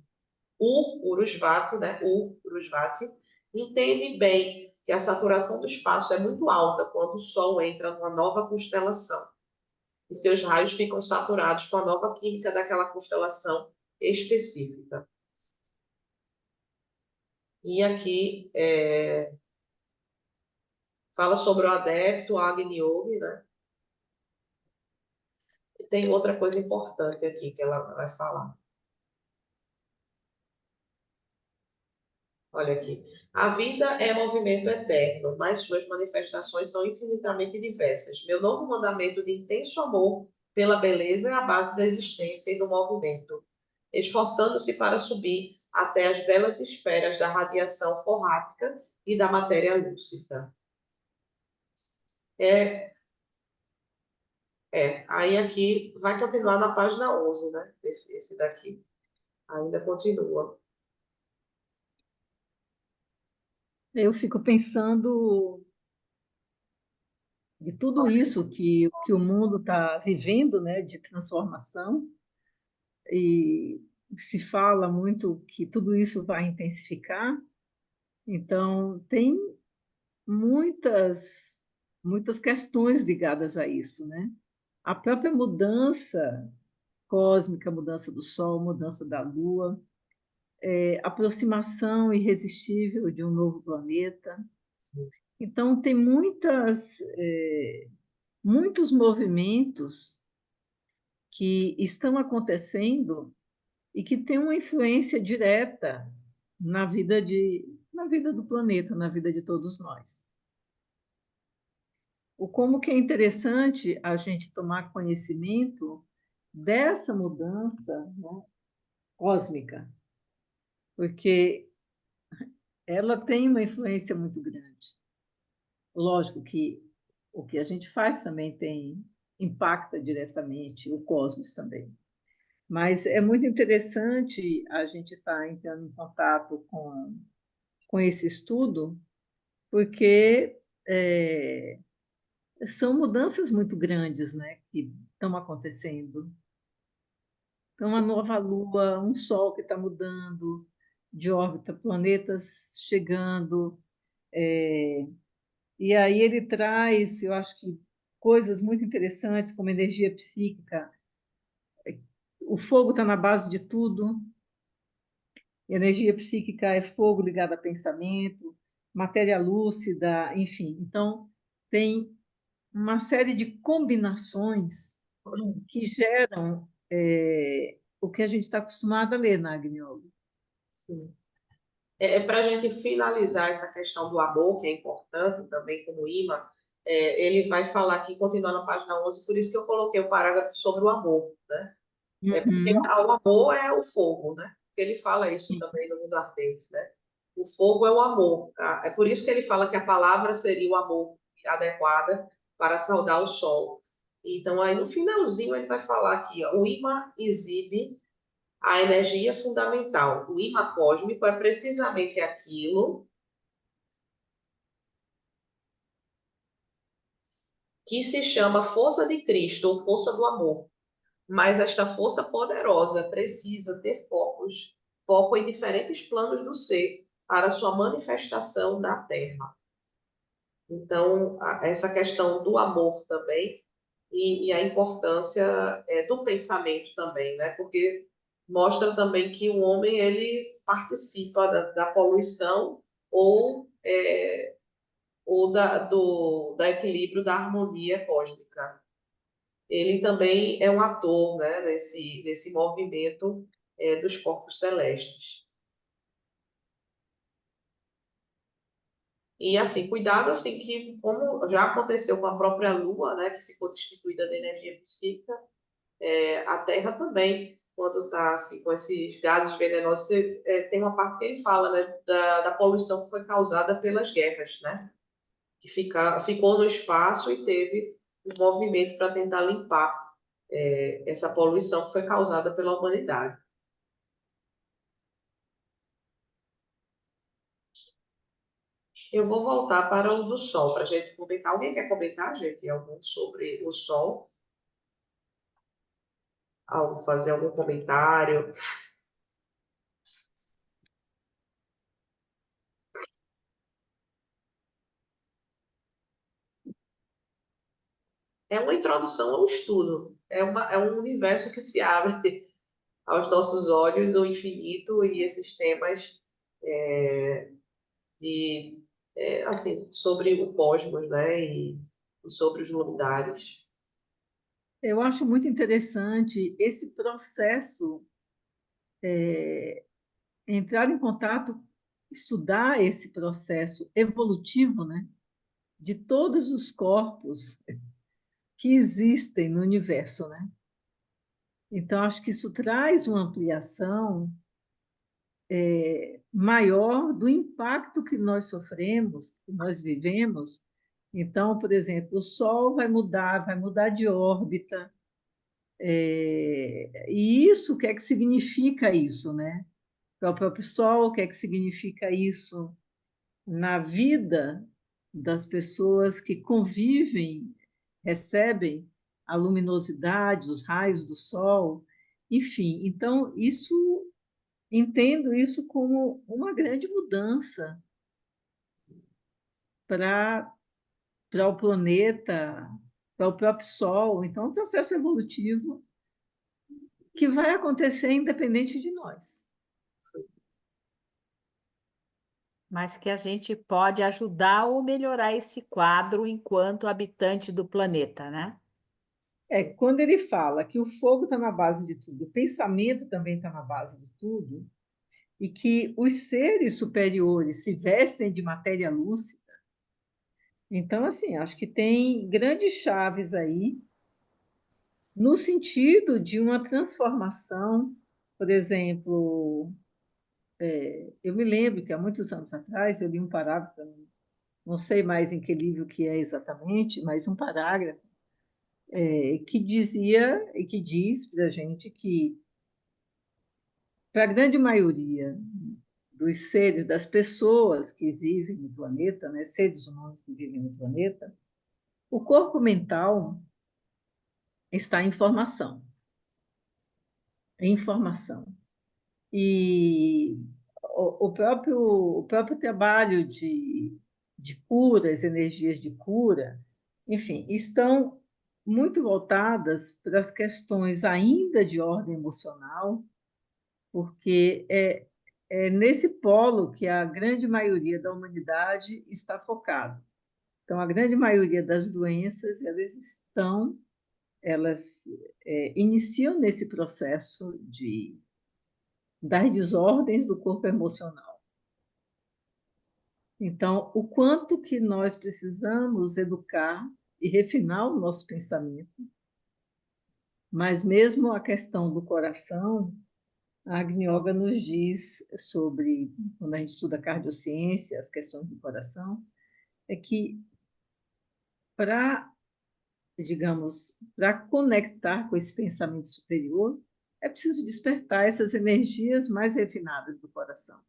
Urusvati, né? Urusvati entende bem que a saturação do espaço é muito alta quando o Sol entra numa nova constelação. E seus raios ficam saturados com a nova química daquela constelação específica. E aqui fala sobre o adepto Agni Yogi, né? E tem outra coisa importante aqui que ela vai falar. Olha aqui. A vida é movimento eterno, mas suas manifestações são infinitamente diversas. Meu novo mandamento de intenso amor pela beleza é a base da existência e do movimento, esforçando-se para subir até as belas esferas da radiação forrática e da matéria lúcida. Aí aqui vai continuar na página 11, né? Esse daqui. Ainda continua. Eu fico pensando de tudo isso que o mundo está vivendo, né, de transformação, e se fala muito que tudo isso vai intensificar. Então, tem muitas questões ligadas a isso, né? A própria mudança cósmica, mudança do Sol, mudança da Lua, aproximação irresistível de um novo planeta. Sim. Então, tem muitos movimentos que estão acontecendo e que têm uma influência direta na vida do planeta, na vida de todos nós. Como que é interessante a gente tomar conhecimento dessa mudança, né, cósmica, porque ela tem uma influência muito grande. Lógico que o que a gente faz também impacta diretamente o cosmos também. Mas é muito interessante a gente estar entrando em contato com esse estudo, porque são mudanças muito grandes, né, que estão acontecendo. Então, a nova Lua, um Sol que está mudando de órbita, planetas chegando, e aí ele traz, eu acho que coisas muito interessantes, como energia psíquica. O fogo está na base de tudo. Energia psíquica é fogo ligado a pensamento, matéria lúcida, enfim. Então, tem uma série de combinações que geram o que a gente está acostumado a ler na Agni Yoga. Sim. Para a gente finalizar essa questão do amor, que é importante também como imã, ele vai falar aqui, continuando na página 11, por isso que eu coloquei o parágrafo sobre o amor, né? Porque Uhum. o amor é o fogo, né? Porque ele fala isso também no mundo ardente, né? O fogo é o amor, tá? É por isso que ele fala que a palavra seria o amor adequada para saudar o sol. Então, aí no finalzinho ele vai falar aqui, ó, o imã exibe a energia fundamental. O imã cósmico é precisamente aquilo que se chama força de Cristo ou força do amor. Mas esta força poderosa precisa ter foco em diferentes planos do ser para sua manifestação na Terra. Então, essa questão do amor também e a importância do pensamento também, né? Porque mostra também que o homem ele participa da poluição ou da equilíbrio da harmonia cósmica. Ele também é um ator, né, nesse movimento dos corpos celestes. E assim, cuidado assim que, como já aconteceu com a própria Lua, né, que ficou destituída da energia psíquica, a Terra também, quando está assim, com esses gases venenosos, tem uma parte que ele fala, né, da poluição que foi causada pelas guerras, né, que ficou no espaço e teve um movimento para tentar limpar essa poluição que foi causada pela humanidade. Eu vou voltar para o do Sol, para a gente comentar. Alguém quer comentar, gente, algum sobre o Sol? Fazer algum comentário? É uma introdução ao estudo. É um universo que se abre aos nossos olhos, o infinito e esses temas assim, sobre o cosmos, né? E sobre os luminares. Eu acho muito interessante esse processo, entrar em contato, estudar esse processo evolutivo, né, de todos os corpos que existem no universo, né? Então, acho que isso traz uma ampliação maior do impacto que nós sofremos, que nós vivemos. Então, por exemplo, o Sol vai mudar de órbita. E isso, o que é que significa isso, né? Para o próprio Sol, o que é que significa isso na vida das pessoas que convivem, recebem a luminosidade, os raios do Sol, enfim. Então, entendo isso como uma grande mudança para o planeta, para o próprio Sol. Então, é um processo evolutivo que vai acontecer independente de nós. Mas que a gente pode ajudar ou melhorar esse quadro enquanto habitante do planeta, né? Quando ele fala que o fogo está na base de tudo, o pensamento também está na base de tudo, e que os seres superiores se vestem de matéria lúcida, então, assim, acho que tem grandes chaves aí, no sentido de uma transformação. Por exemplo, eu me lembro que há muitos anos atrás eu li um parágrafo, não sei mais em que livro que é exatamente, mas um parágrafo que dizia e que diz para a gente que, para a grande maioria dos seres, das pessoas que vivem no planeta, né, seres humanos que vivem no planeta, o corpo mental está em formação. Em formação. E o próprio trabalho de cura, as energias de cura, enfim, estão muito voltadas para as questões ainda de ordem emocional, porque é nesse polo que a grande maioria da humanidade está focada. Então, a grande maioria das doenças, elas iniciam nesse processo das desordens do corpo emocional. Então, o quanto que nós precisamos educar e refinar o nosso pensamento, mas mesmo a questão do coração, a Agni Yoga nos diz sobre, quando a gente estuda cardiociência, as questões do coração, é que digamos, para conectar com esse pensamento superior, é preciso despertar essas energias mais refinadas do coração.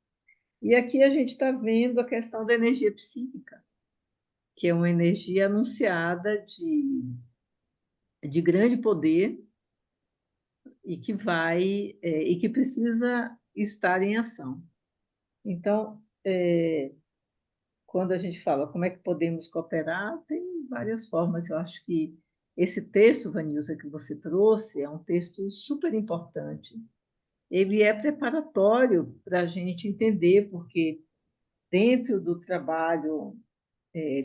E aqui a gente está vendo a questão da energia psíquica, que é uma energia anunciada de grande poder e que precisa estar em ação. Então, quando a gente fala como é que podemos cooperar, tem várias formas. Eu acho que esse texto, Vanilza, que você trouxe, é um texto super importante ele é preparatório para a gente entender, porque dentro do trabalho,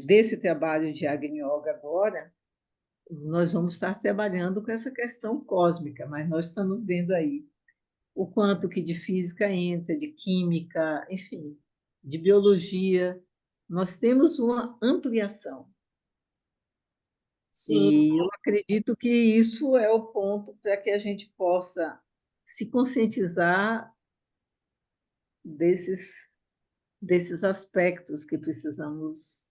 desse trabalho de Agni Yoga agora, nós vamos estar trabalhando com essa questão cósmica, mas nós estamos vendo aí o quanto que de física entra, de química, enfim, de biologia. Nós temos uma ampliação. Sim, E eu acredito que isso é o ponto para que a gente possa se conscientizar desses aspectos que precisamos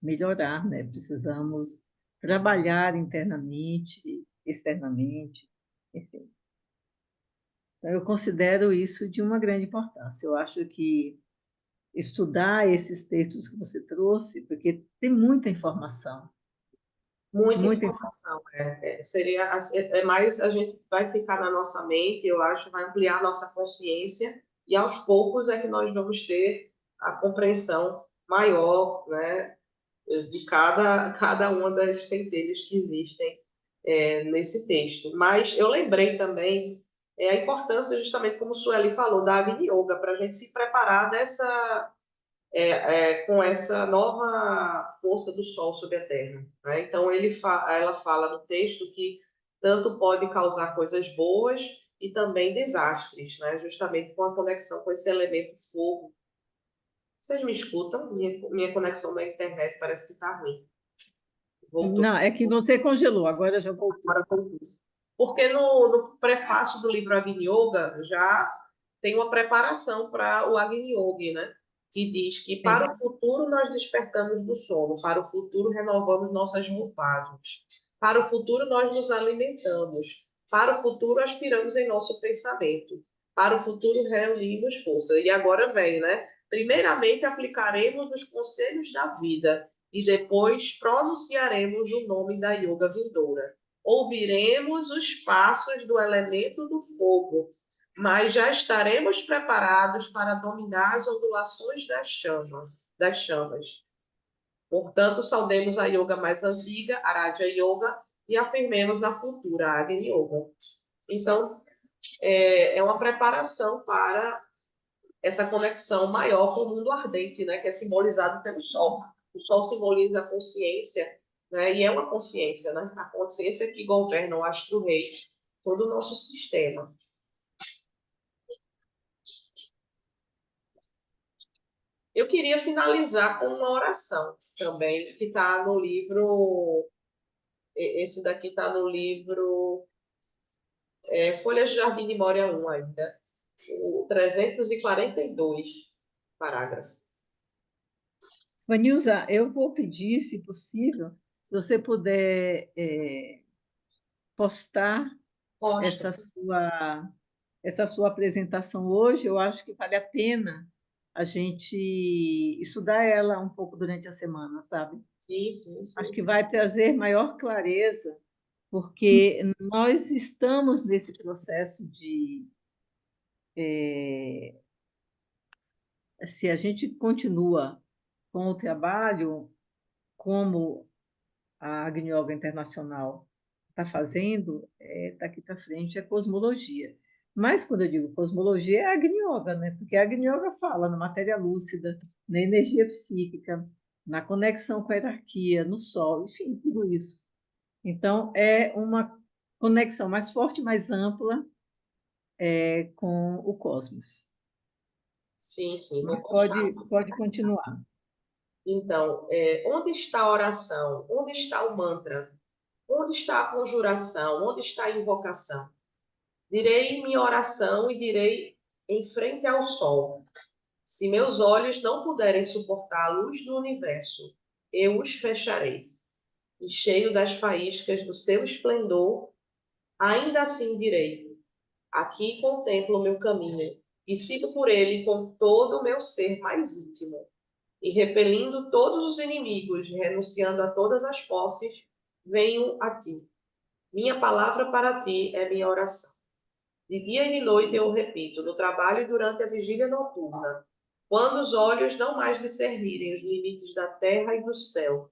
melhorar, né? Precisamos trabalhar internamente, externamente, enfim. Então, eu considero isso de uma grande importância. Eu acho que estudar esses textos que você trouxe, porque tem muita informação, muita muita informação. informação. Seria, é mais, a gente vai ficar na nossa mente, eu acho, vai ampliar a nossa consciência, e aos poucos é que nós vamos ter a compreensão maior, né, de cada uma das centelhas que existem nesse texto. Mas eu lembrei também a importância, justamente como o Sueli falou, da Agni Yoga, para a gente se preparar com essa nova força do Sol sobre a Terra. Né? Então, ela fala no texto que tanto pode causar coisas boas e também desastres, né? Justamente com a conexão com esse elemento fogo. Vocês me escutam? Minha conexão na internet parece que está ruim. Voltou. Não, é que você congelou, agora já voltou. Agora voltou. Porque no prefácio do livro Agni Yoga já tem uma preparação para o Agni Yoga, né? Que diz que para o futuro nós despertamos do sono, para o futuro renovamos nossas roupagens, para o futuro nós nos alimentamos, para o futuro aspiramos em nosso pensamento, para o futuro reunimos força. E agora vem, né? Primeiramente aplicaremos os conselhos da vida e depois pronunciaremos o nome da yoga vindoura. Ouviremos os passos do elemento do fogo, mas já estaremos preparados para dominar as ondulações das chamas. Portanto, saudemos a yoga mais antiga, Araja Yoga, e afirmemos a futura, Agni Yoga. Então, é uma preparação para essa conexão maior com o mundo ardente, né, que é simbolizado pelo Sol. O Sol simboliza a consciência, né, e é uma consciência, né, a consciência que governa o astro-rei, todo o nosso sistema. Eu queria finalizar com uma oração também, que está no livro, esse daqui está no livro Folhas de Jardim de Moria 1 ainda, o 342 parágrafo. Vanilza, eu vou pedir, se possível, se você puder postar Posta. essa sua apresentação hoje, eu acho que vale a pena a gente estudar ela um pouco durante a semana, sabe? Sim, sim, sim. Acho que vai trazer maior clareza, porque nós estamos nesse processo de se a gente continua com o trabalho como a Agni Yoga Internacional está fazendo, daqui para frente é cosmologia. Mas quando eu digo cosmologia, é Agni Yoga, né? Porque a Agni Yoga fala na matéria lúcida, na energia psíquica, na conexão com a hierarquia, no Sol, enfim, tudo isso. Então, é uma conexão mais forte, mais ampla com o cosmos. Sim, sim. Mas pode continuar. Então, onde está a oração? Onde está o mantra? Onde está a conjuração? Onde está a invocação? Direi minha oração e direi em frente ao sol. Se meus olhos não puderem suportar a luz do universo, eu os fecharei. E cheio das faíscas do seu esplendor, ainda assim direi: aqui contemplo o meu caminho e sigo por ele com todo o meu ser mais íntimo. E repelindo todos os inimigos, renunciando a todas as posses, venho a ti. Minha palavra para ti é minha oração. De dia e de noite eu o repito, no trabalho e durante a vigília noturna, quando os olhos não mais discernirem os limites da terra e do céu.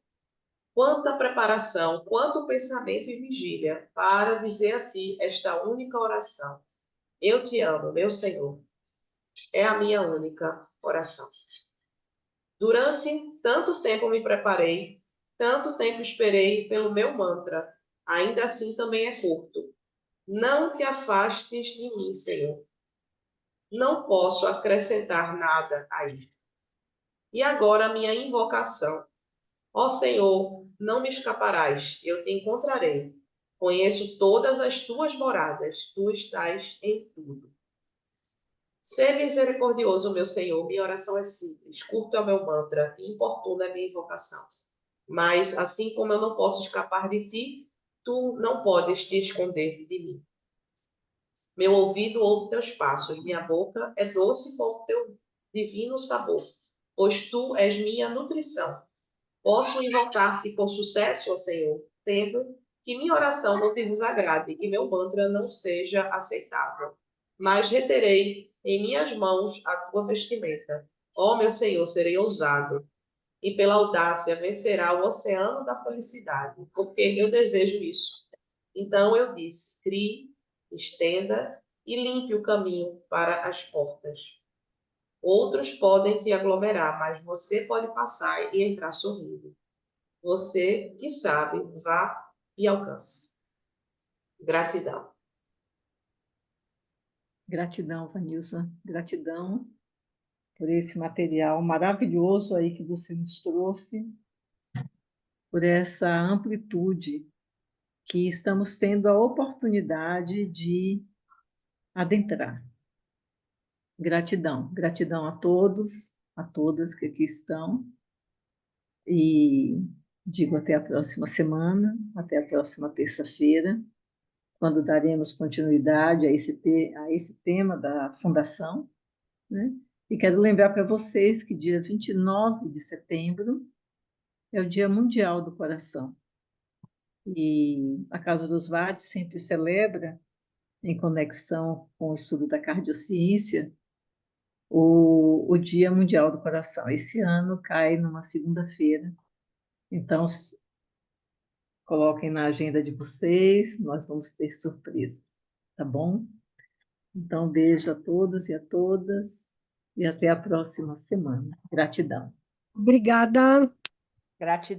Quanta preparação, quanto pensamento e vigília para dizer a ti esta única oração. Eu te amo, meu Senhor. É a minha única oração. Durante tanto tempo me preparei, tanto tempo esperei pelo meu mantra. Ainda assim também é curto. Não te afastes de mim, Senhor. Não posso acrescentar nada a isso. E agora a minha invocação. Ó Senhor, não me escaparás, eu te encontrarei. Conheço todas as tuas moradas, tu estás em tudo. Ser misericordioso, meu Senhor, minha oração é simples, curto é o meu mantra e importuna é a minha invocação. Mas, assim como eu não posso escapar de ti, tu não podes te esconder de mim. Meu ouvido ouve teus passos, minha boca é doce com o teu divino sabor, pois tu és minha nutrição. Posso invocar-te com sucesso, ó Senhor, temo que minha oração não te desagrade e meu mantra não seja aceitável. Mas reterei em minhas mãos a tua vestimenta. Ó meu Senhor, serei ousado, e pela audácia vencerá o oceano da felicidade, porque eu desejo isso. Então eu disse: crie, estenda e limpe o caminho para as portas. Outros podem te aglomerar, mas você pode passar e entrar sorrindo. Você que sabe, vá e alcance. Gratidão. Gratidão, Vanilza. Gratidão por esse material maravilhoso aí que você nos trouxe, por essa amplitude que estamos tendo a oportunidade de adentrar. Gratidão, gratidão a todos, a todas que aqui estão, e digo até a próxima semana, até a próxima terça-feira, quando daremos continuidade a esse tema da Fundação, né? E quero lembrar para vocês que dia 29 de setembro é o Dia Mundial do Coração. E a Casa dos Vades sempre celebra, em conexão com o estudo da cardiociência, o Dia Mundial do Coração. Esse ano cai numa segunda-feira, então coloquem na agenda de vocês, nós vamos ter surpresas, tá bom? Então, beijo a todos e a todas, e até a próxima semana. Gratidão. Obrigada. Gratidão.